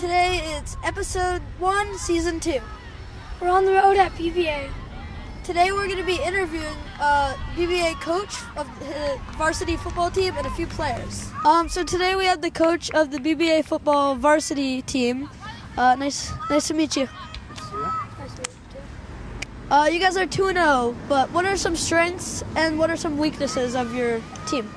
today it's episode 1, season 2. We're on the road at BBA. Today we're going to be interviewing BBA coach of the varsity football team and a few players. So today we have the coach of the BBA football varsity team. Nice to meet you. Nice to meet you too. You guys are 2-0, but what are some strengths and what are some weaknesses of your team?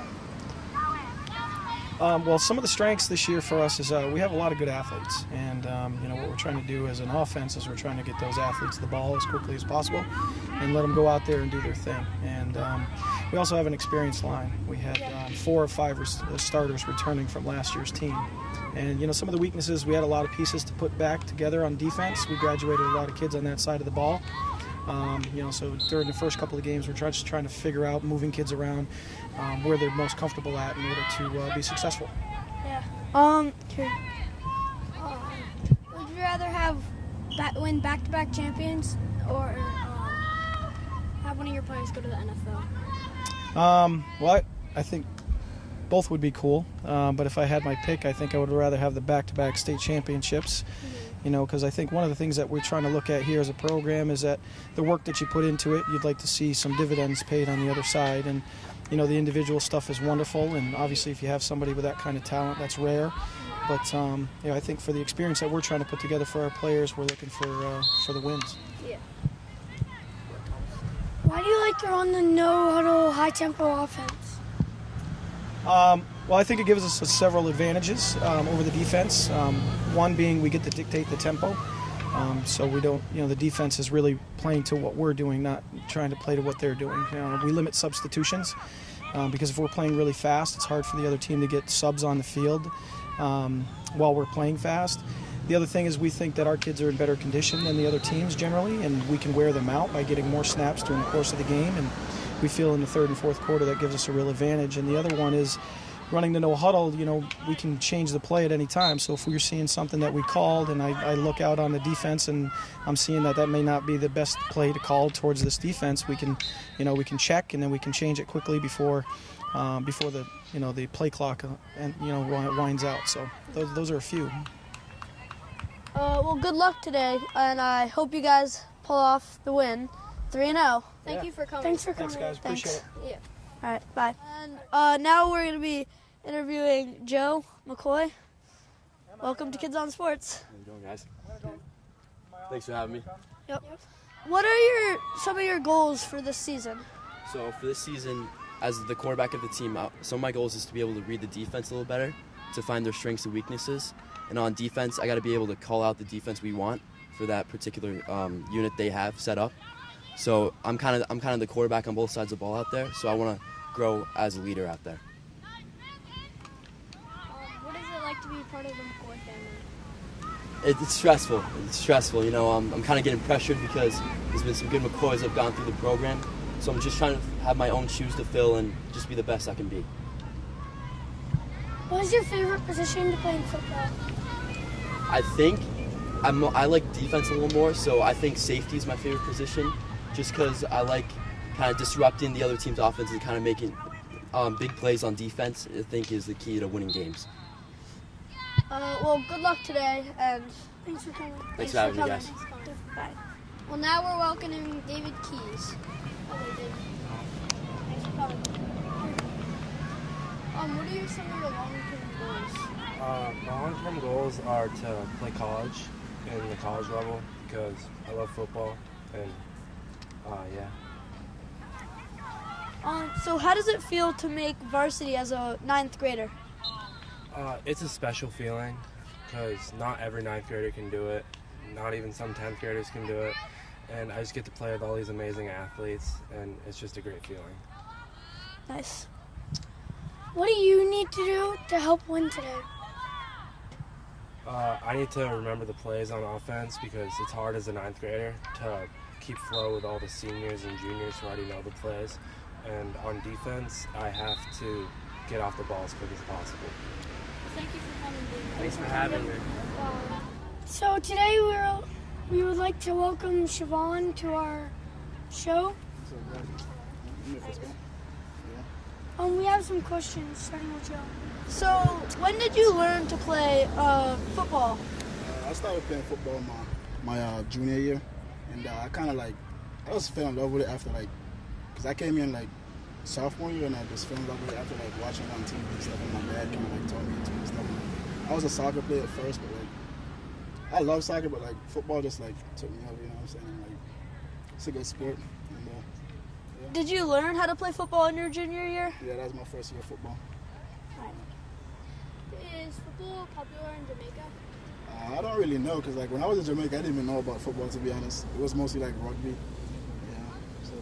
Well, some of the strengths this year for us is we have a lot of good athletes, and what we're trying to do as an offense is we're trying to get those athletes the ball as quickly as possible and let them go out there and do their thing. And we also have an experienced line. We had 4 or 5 starters returning from last year's team. And some of the weaknesses, we had a lot of pieces to put back together on defense. We graduated a lot of kids on that side of the ball. So during the first couple of games, we're just trying to figure out moving kids around where they're most comfortable at in order to be successful. Yeah. Here. Would you rather have win back-to-back champions or have one of your players go to the NFL? Well, I think both would be cool. But if I had my pick, I think I would rather have the back-to-back state championships. Because I think one of the things that we're trying to look at here as a program is that the work that you put into it, you'd like to see some dividends paid on the other side. And, the individual stuff is wonderful. And obviously if you have somebody with that kind of talent, that's rare. But, I think for the experience that we're trying to put together for our players, we're looking for the wins. Yeah. Why do you like to run the no-huddle, high-tempo offense? Well, I think it gives us several advantages over the defense. One being we get to dictate the tempo. So we don't, the defense is really playing to what we're doing, not trying to play to what they're doing. We limit substitutions because if we're playing really fast, it's hard for the other team to get subs on the field while we're playing fast. The other thing is we think that our kids are in better condition than the other teams generally, and we can wear them out by getting more snaps during the course of the game. And we feel in the third and fourth quarter that gives us a real advantage. And the other one is running the no huddle, we can change the play at any time. So if we're seeing something that we called and I look out on the defense and I'm seeing that may not be the best play to call towards this defense, we can check and then we can change it quickly before the play clock winds out. So those are a few. Well, good luck today, and I hope you guys pull off the win, 3-0. Thank you for coming. Thanks for coming. Thanks, guys. Appreciate it. Yeah. All right, bye. And now we're going to be interviewing Joe McCoy. Welcome to Kids on Sports. How you doing, guys? Thanks for having me. Yep. What are some of your goals for this season? So for this season, as the quarterback of the team, some of my goals is to be able to read the defense a little better, to find their strengths and weaknesses. And on defense, I got to be able to call out the defense we want for that particular unit they have set up. So I'm kind of the quarterback on both sides of the ball out there. So I want to grow as a leader out there. What is it like to be part of the McCoy family? It's stressful. It's stressful. I'm kind of getting pressured because there's been some good McCoys that have gone through the program. So I'm just trying to have my own shoes to fill and just be the best I can be. What is your favorite position to play in football? I think I like defense a little more, so I think safety is my favorite position, just because I like kind of disrupting the other team's offense and kind of making big plays on defense. I think is the key to winning games. Well, good luck today, and Thanks for coming. Thanks for having me, guys. bye. Well, now we're welcoming David Keys. Hello, David. Thanks for coming. What are some of your long-term goals? My long-term goals are to play college in the college level because I love football and So how does it feel to make varsity as a 9th grader? it's a special feeling because not every 9th grader can do it. Not even some 10th graders can do it. And I just get to play with all these amazing athletes and it's just a great feeling. Nice. What do you need to do to help win today? I need to remember the plays on offense because it's hard as a 9th grader to keep flow with all the seniors and juniors who already know the plays. And on defense, I have to get off the ball as quick as possible. Thank you for coming, David. Thanks for having me. So today we would like to welcome Siobhan to our show. We have some questions starting with Joe. So when did you learn to play football? I started playing football my junior year, and I kind of like, I just fell in love with it after like, because I came in like sophomore year and I just fell in love with it after like watching it on TV and stuff, and my dad kind of like taught me into it and stuff. I was a soccer player at first, but like, I love soccer, but like football just like took me over, you know what I'm saying? And, like, it's a good sport. And, yeah. Did you learn how to play football in your junior year? Yeah, that was my first year of football. Is football popular in Jamaica? I don't really know, because like when I was in Jamaica, I didn't even know about football, to be honest. It was mostly like rugby. Yeah. So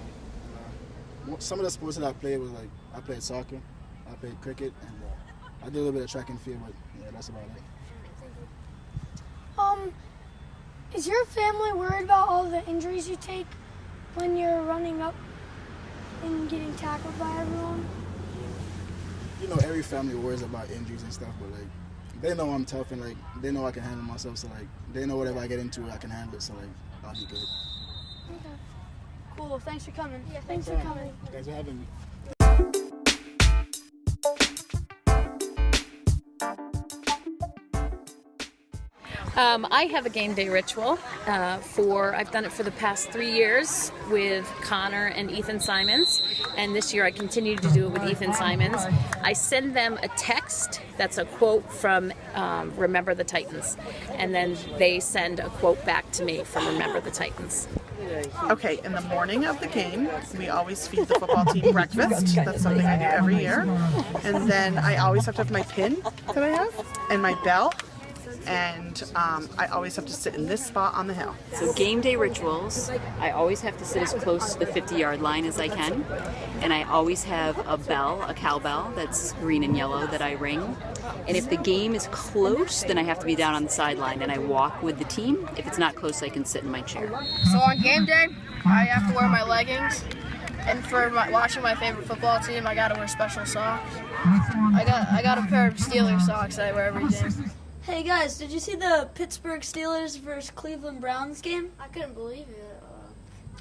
some of the sports that I played was like, I played soccer, I played cricket, and I did a little bit of track and field, but yeah, that's about it. Is your family worried about all the injuries you take when you're running up and getting tackled by everyone? You know, every family worries about injuries and stuff, but like, they know I'm tough and like, they know I can handle myself, so like, they know whatever I get into, I can handle it, so like, I'll be good. Okay. Cool. Thanks for coming. Yeah, thanks for coming. Thanks for having me. I have a game day ritual I've done it for the past 3 years with Connor and Ethan Simons, and this year I continue to do it with Ethan Simons. I send them a text that's a quote from Remember the Titans, and then they send a quote back to me from Remember the Titans. Okay, in the morning of the game, we always feed the football team breakfast. That's something I do every year. And then I always have to have my pin that I have, and my bell. And I always have to sit in this spot on the hill. So game day rituals, I always have to sit as close to the 50-yard line as I can. And I always have a bell, a cowbell that's green and yellow that I ring. And if the game is close, then I have to be down on the sideline and I walk with the team. If it's not close, I can sit in my chair. So on game day, I have to wear my leggings. And for watching my favorite football team, I gotta wear special socks. I got a pair of Steelers socks that I wear every game. Hey guys, did you see the Pittsburgh Steelers versus Cleveland Browns game? I couldn't believe it.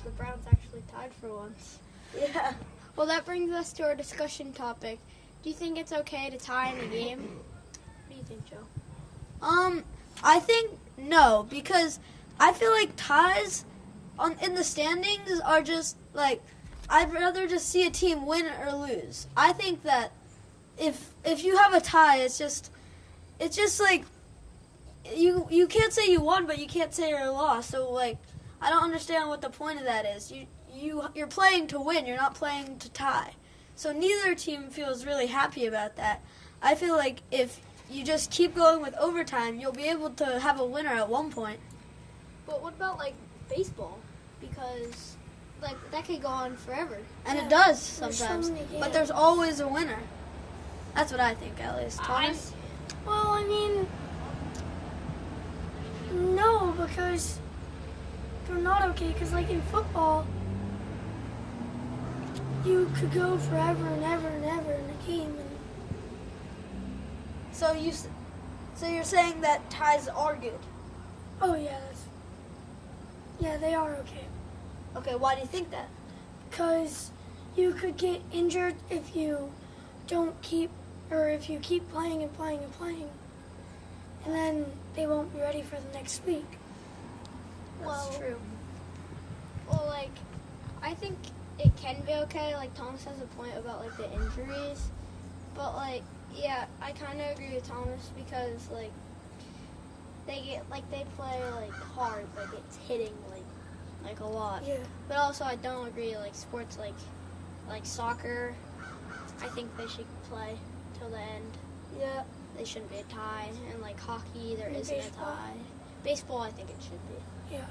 The Browns actually tied for once. Yeah. Well, that brings us to our discussion topic. Do you think it's okay to tie in a game? What do you think, Joe? I think no, because I feel like ties in the standings are just like, I'd rather just see a team win or lose. I think that if you have a tie, it's just like you can't say you won, but you can't say you lost. So like, I don't understand what the point of that is. You're playing to win. You're not playing to tie. So neither team feels really happy about that. I feel like if you just keep going with overtime, you'll be able to have a winner at one point. But what about like baseball? Because like that could go on forever. And it does There's sometimes. so many games. But there's always a winner. That's what I think, at least. Thomas? Well, I mean, no, because they're not okay. Because like in football, you could go forever and ever and ever in a game. And So you're saying that ties are good? oh yeah, they are okay. Okay, why do you think that? Because you could get injured if you don't keep, or if you keep playing and playing and playing, and then they won't be ready for the next week. That's true. Well, like, I think it can be okay. Like, Thomas has a point about, like, the injuries. But, like, yeah, I kind of agree with Thomas because, like, they play, like, hard. Like, it's hitting, like a lot. Yeah. But also, I don't agree, like, sports like soccer, I think they should play till the end. Yeah. They shouldn't be a tie. And, like, hockey, there And isn't baseball. a tie. Baseball, I think it should be. Yeah.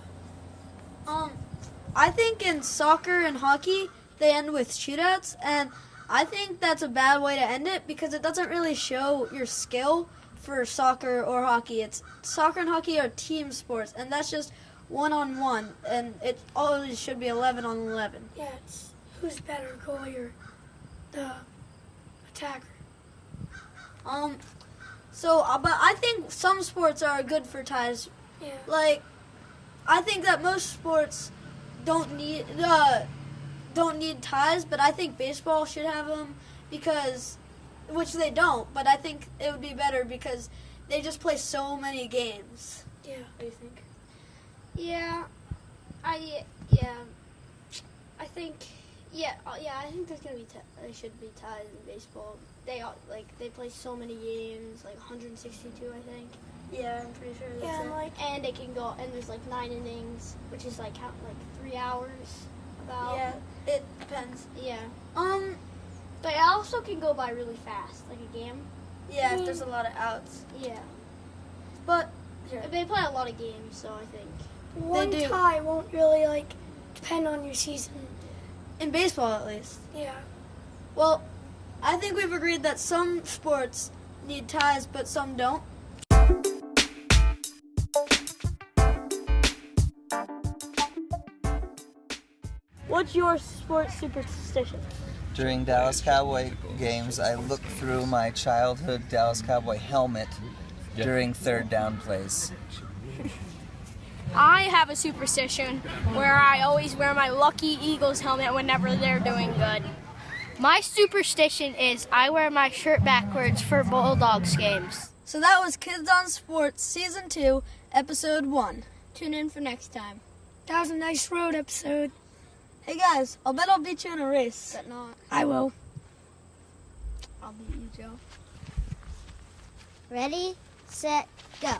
I think in soccer and hockey, they end with shootouts, and I think that's a bad way to end it because it doesn't really show your skill for soccer or hockey. It's soccer and hockey are team sports, and that's just one-on-one, and it always should be 11 on 11. Yeah, it's who's better, goalie or the attacker. But I think some sports are good for ties. Yeah. Like, I think that most sports don't need ties, but I think baseball should have them which they don't, but I think it would be better because they just play so many games. Yeah. What do you think? Yeah, I think I think there's gonna be there should be ties in baseball. They play so many games, like 162, I think. Yeah, I'm pretty sure. Yeah, and like And it can go, and there's like 9 innings, which is like 3 hours. About. Yeah, it depends. Yeah. But it also can go by really fast, like a game. Yeah, if there's a lot of outs. Yeah. But They play a lot of games, so I think. one do. tie won't really like depend on your season. in baseball, at least. Yeah. Well, I think we've agreed that some sports need ties, but some don't. What's your sports superstition? During Dallas Cowboy games, I look through my childhood Dallas Cowboy helmet during third down plays. I have a superstition where I always wear my Lucky Eagles helmet whenever they're doing good. My superstition is I wear my shirt backwards for Bulldogs games. So that was Kids on Sports Season 2, Episode 1. Tune in for next time. That was a nice road episode. Hey guys, I'll bet I'll beat you in a race. But not. I will. I'll beat you, Joe. Ready, set, go.